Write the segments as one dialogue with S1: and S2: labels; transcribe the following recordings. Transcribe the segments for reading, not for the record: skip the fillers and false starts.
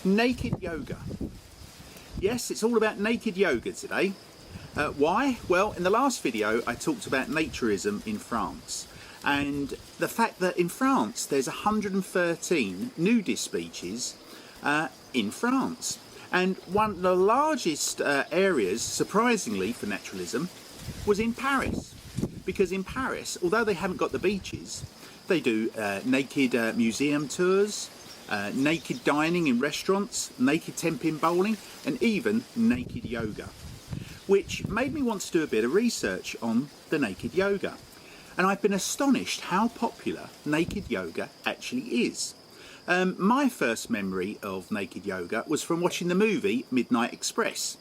S1: Naked yoga. Yes, it's all about naked yoga today. Why? Well, in the last video I talked about naturism in France and the fact that in France there's 113 nudist beaches in France, and one of the largest areas, surprisingly for naturalism, was in Paris, because in Paris, although they haven't got the beaches, they do naked museum tours, naked dining in restaurants, naked temping bowling, and even naked yoga, which made me want to do a bit of research on the naked yoga. And I've been astonished how popular naked yoga actually is. My first memory of naked yoga was from watching the movie Midnight Express.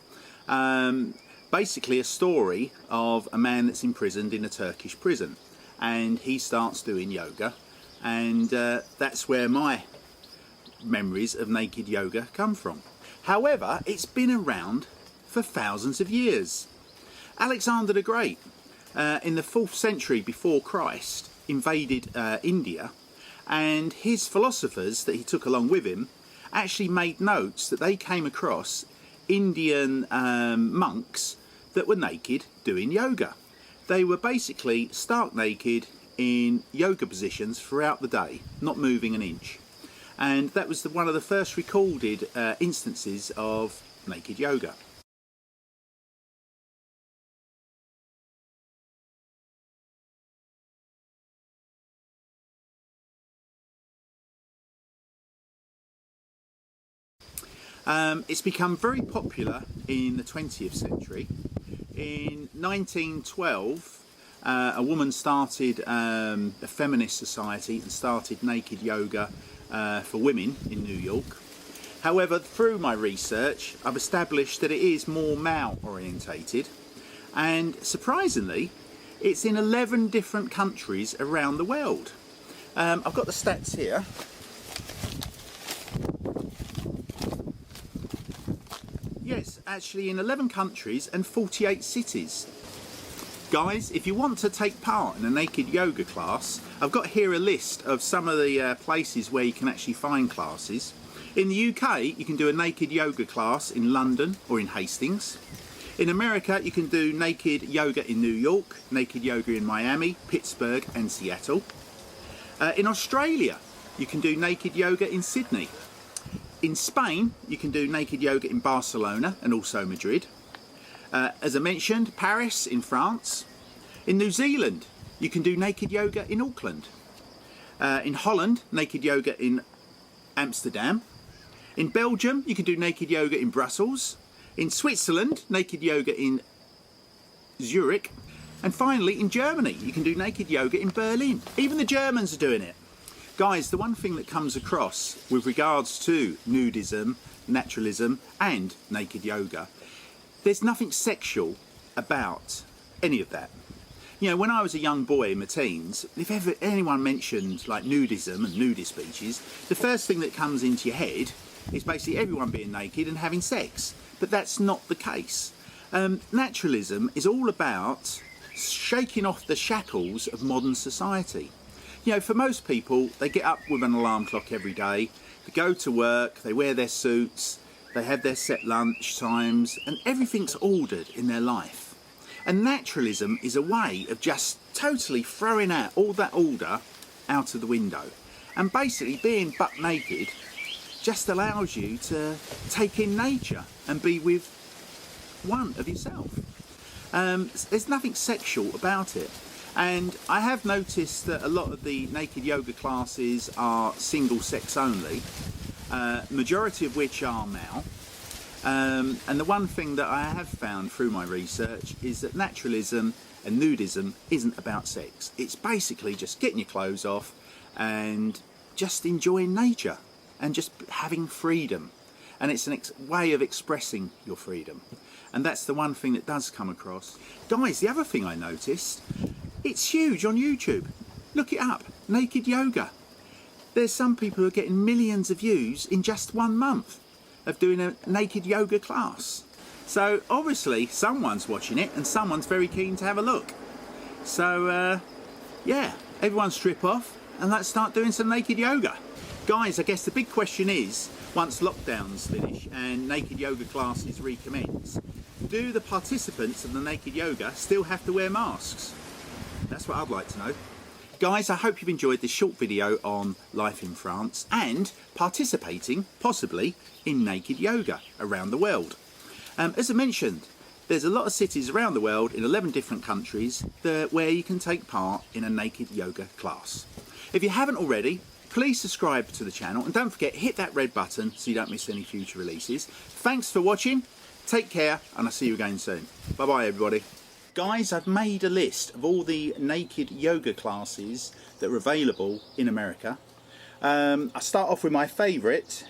S1: Basically a story of a man that's imprisoned in a Turkish prison, and he starts doing yoga, and that's where my memories of naked yoga come from. However, it's been around for thousands of years. Alexander the Great, in the 4th century before Christ, invaded India, and his philosophers that he took along with him actually made notes that they came across Indian monks that were naked doing yoga. They were basically stark naked in yoga positions throughout the day, not moving an inch. And that was one of the first recorded instances of naked yoga. It's become very popular in the 20th century. In 1912, a woman started a feminist society and started naked yoga for women in New York. However, through my research, I've established that it is more male orientated, and surprisingly, it's in 11 different countries around the world. I've got the stats here. Yes, actually in 11 countries and 48 cities. Guys, if you want to take part in a naked yoga class, I've got here a list of some of the places where you can actually find classes. In the UK, you can do a naked yoga class in London or in Hastings. In America, you can do naked yoga in New York, naked yoga in Miami, Pittsburgh and Seattle. In Australia, you can do naked yoga in Sydney. In Spain, you can do naked yoga in Barcelona and also Madrid. As I mentioned, Paris in France. In New Zealand, you can do naked yoga in Auckland. In Holland, naked yoga in Amsterdam. In Belgium, you can do naked yoga in Brussels. In Switzerland, naked yoga in Zurich. And finally, in Germany, you can do naked yoga in Berlin. Even the Germans are doing it. Guys, the one thing that comes across with regards to nudism, naturalism and naked yoga, there's nothing sexual about any of that. You know, when I was a young boy in my teens, if ever anyone mentioned like nudism and nudist beaches, the first thing that comes into your head is basically everyone being naked and having sex. But that's not the case. Naturalism is all about shaking off the shackles of modern society. You know, for most people, they get up with an alarm clock every day, they go to work, they wear their suits, they have their set lunch times, and everything's ordered in their life. And naturalism is a way of just totally throwing out all that order out of the window. And basically being butt naked just allows you to take in nature and be with one of yourself. There's nothing sexual about it. And I have noticed that a lot of the naked yoga classes are single sex only, majority of which are male. And the one thing that I have found through my research is that naturalism and nudism isn't about sex. It's basically just getting your clothes off and just enjoying nature and just having freedom. And it's a way of expressing your freedom. And that's the one thing that does come across. Guys, the other thing I noticed, it's huge on YouTube. Look it up, naked yoga. There's some people who are getting millions of views in just 1 month of doing a naked yoga class. So obviously someone's watching it and someone's very keen to have a look. So yeah, everyone strip off and let's start doing some naked yoga. Guys, I guess the big question is, once lockdowns finish and naked yoga classes recommence, do the participants of the naked yoga still have to wear masks? That's what I'd like to know. Guys, I hope you've enjoyed this short video on life in France and participating, possibly, in naked yoga around the world. As I mentioned, there's a lot of cities around the world in 11 different countries where you can take part in a naked yoga class. If you haven't already, please subscribe to the channel and don't forget, hit that red button so you don't miss any future releases. Thanks for watching, take care, and I'll see you again soon. Bye bye everybody. Guys, I've made a list of all the naked yoga classes that are available in America. I'll start off with my favourite,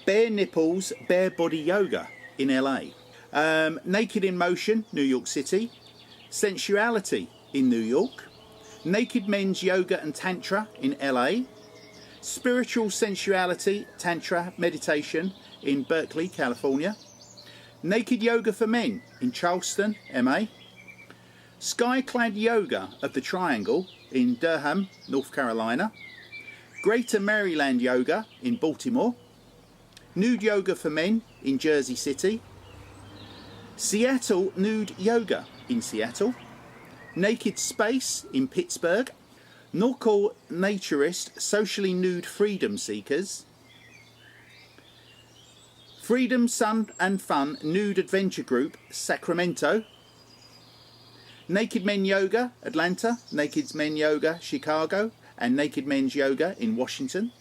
S1: Bare Nipples, Bare Body Yoga in LA. Naked in Motion, New York City. Sensuality in New York. Naked Men's Yoga and Tantra in LA. Spiritual Sensuality, Tantra, Meditation in Berkeley, California. Naked Yoga for Men in Charleston, MA. Skyclad Yoga of the Triangle in Durham, North Carolina. Greater Maryland Yoga in Baltimore. Nude Yoga for Men in Jersey City. Seattle Nude Yoga in Seattle. Naked Space in Pittsburgh. Norcal Naturist Socially Nude Freedom Seekers. Freedom, Sun and Fun Nude Adventure Group, Sacramento. Naked Men Yoga, Atlanta. Naked Men Yoga, Chicago. And Naked Men's Yoga in Washington.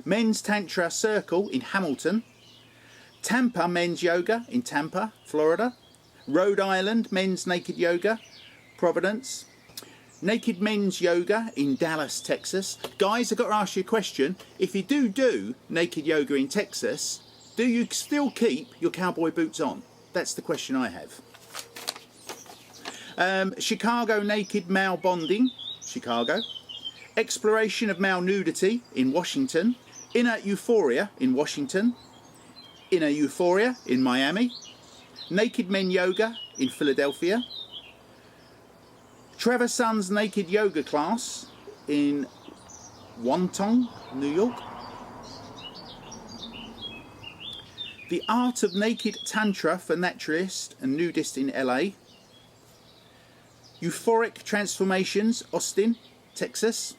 S1: Men's Tantra Circle in Hamilton. Tampa Men's Yoga in Tampa, Florida. Rhode Island Men's Naked Yoga, Providence. Naked Men's Yoga in Dallas, Texas. Guys, I've got to ask you a question. If you do naked yoga in Texas, do you still keep your cowboy boots on? That's the question I have. Chicago Naked Male Bonding, Chicago. Exploration of Male Nudity in Washington. Inner Euphoria in Washington. Inner Euphoria in Miami. Naked Men Yoga in Philadelphia. Trevor Sun's Naked Yoga class in Wantong, New York. The Art of Naked Tantra for Naturalist and Nudist in LA. Euphoric Transformations, Austin, Texas.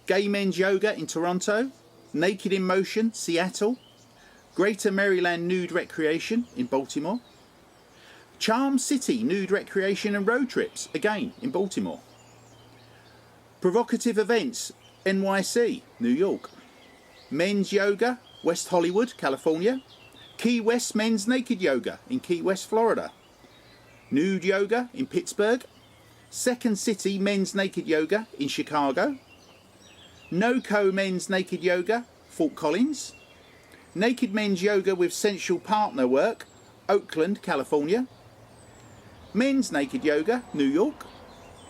S1: Gay Men's Yoga in Toronto. Naked in Motion, Seattle. Greater Maryland Nude Recreation in Baltimore. Charm City Nude Recreation and Road Trips, again in Baltimore. Provocative Events, NYC, New York. Men's Yoga, West Hollywood, California. Key West Men's Naked Yoga in Key West, Florida. Nude Yoga in Pittsburgh. Second City Men's Naked Yoga in Chicago. NoCo Men's Naked Yoga, Fort Collins. Naked Men's Yoga with Sensual Partner Work, Oakland, California. Men's Naked Yoga, New York.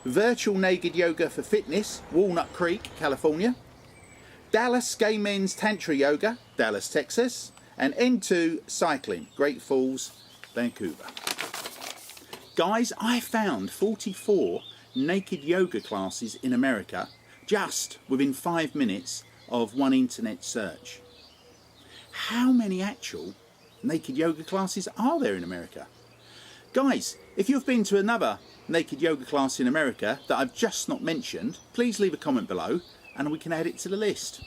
S1: Virtual Naked Yoga for Fitness, Walnut Creek, California. Dallas Gay Men's Tantra Yoga, Dallas, Texas. And N2 Cycling, Great Falls, Vancouver. Guys, I found 44 naked yoga classes in America just within 5 minutes of one internet search. How many actual naked yoga classes are there in America? Guys, if you've been to another naked yoga class in America that I've just not mentioned, please leave a comment below and we can add it to the list.